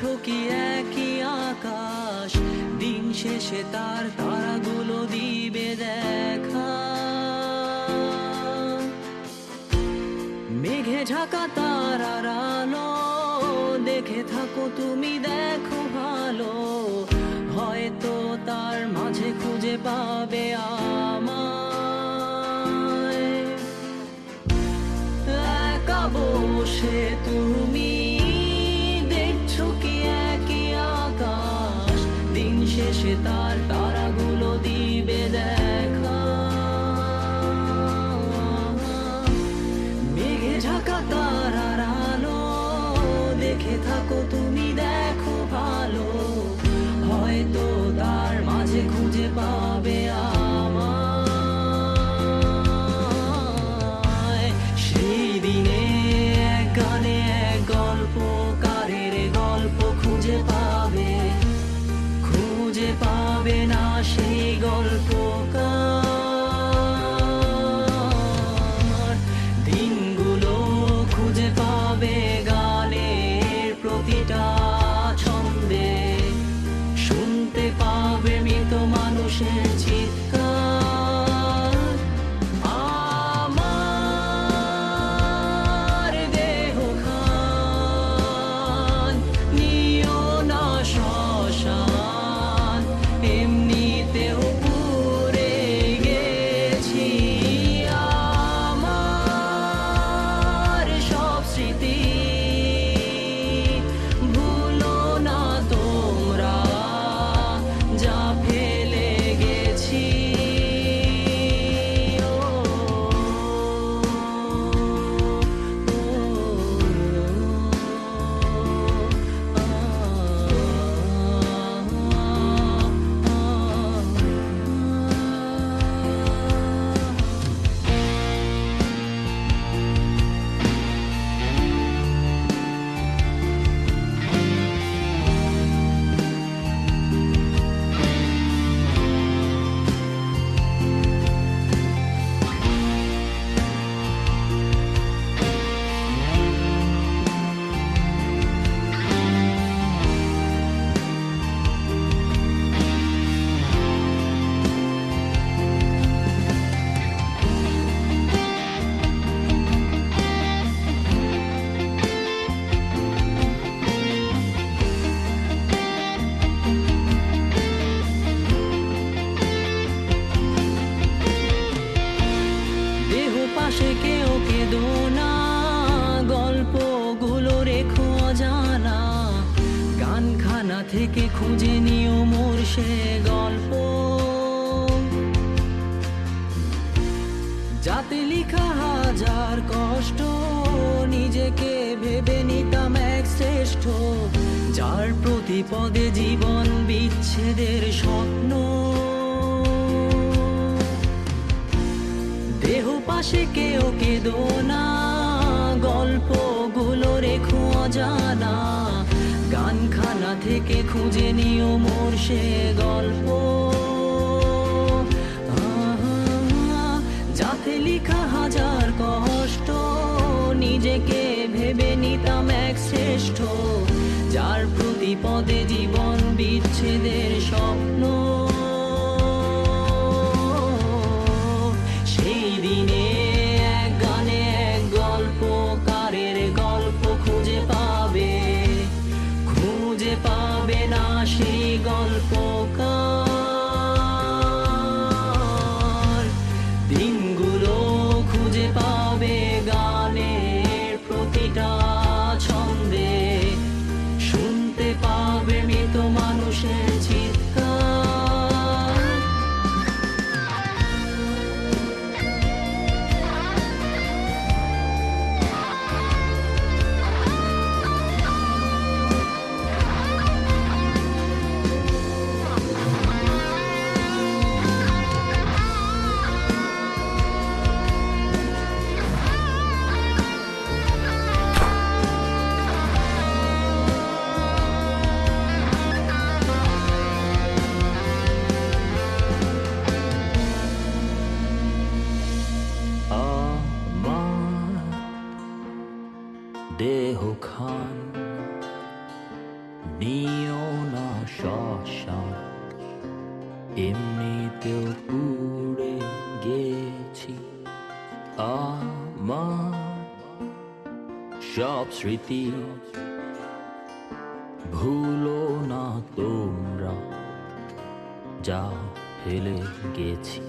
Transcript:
দেখছো কি একই আকাশ, দিন শেষে তার তারাগুলো দিবে দেখা। মেঘে ঢাকা তারার আলো দেখে থাকো তুমি, দেখো ভালো, হয়তো তার মাঝে খুঁজে পাবে আমায়। একা বসে তুমি দেখছো কি একই আকাশ, দিন শেষে তার তারাগুলো দিবে দেখা। মেঘে ঢাকা তারার আলো দেখে থাকো তুমি, দেখো ভালো, হয়তো তার মাঝে খুঁজে পাবে আমায়। সেই দিনে এক গানে এক গল্পকারের গল্প খুঁজে পাবে, খুঁজে পাবে না সেই গল্পকার। দিনগুলো খুঁজে পাবে গানের প্রতিটা ছন্দে, শুনতে পাবে মৃত মানুষের চিৎকার। আমার দেহ খান নিও না শ্মশান, এমনিতেও পুড়ে গেছি। আমার সব স্মৃতি ভুলো না তোমরা, যা ফেলে গেছি। দেহ পাশে কেউ কেঁদো না, গল্পগুলো রেখো অজানা, গানখানা থেকে খুঁজে নিও মোর সে গল্প, যাতে লিখা হাজার কষ্ট নিজেকে ভেবে নিতাম এক শ্রেষ্ঠ, যার প্রতি পদে জীবন বিচ্ছেদের স্বপ্ন। দেহ পাশে কেউ কেঁদো না, গল্পগুলো রেখো অজানা, গানখানা থেকে খুঁজে নিও মোর সে গল্প, যাতে লিখা হাজার কষ্ট নিজেকে ভেবে নিতাম এক শ্রেষ্ঠ, যার প্রতি পদে জীবন বিচ্ছেদের স্বপ্ন। সেই দিনে এক গানে এক গল্পকারের গল্প খুঁজে পাবে, খুঁজে পাবে না সেই গল্পকার। দিনগুলো খুঁজে পাবে গানের প্রতিটা ছন্দে, শুনতে পাবে মৃত মানুষের চিৎকার। নিও না শ্মশান, এমনিতেও পুড়ে গেছি। আমার সব স্মৃতি ভুলো না তোমরা, যা ফেলে গেছি।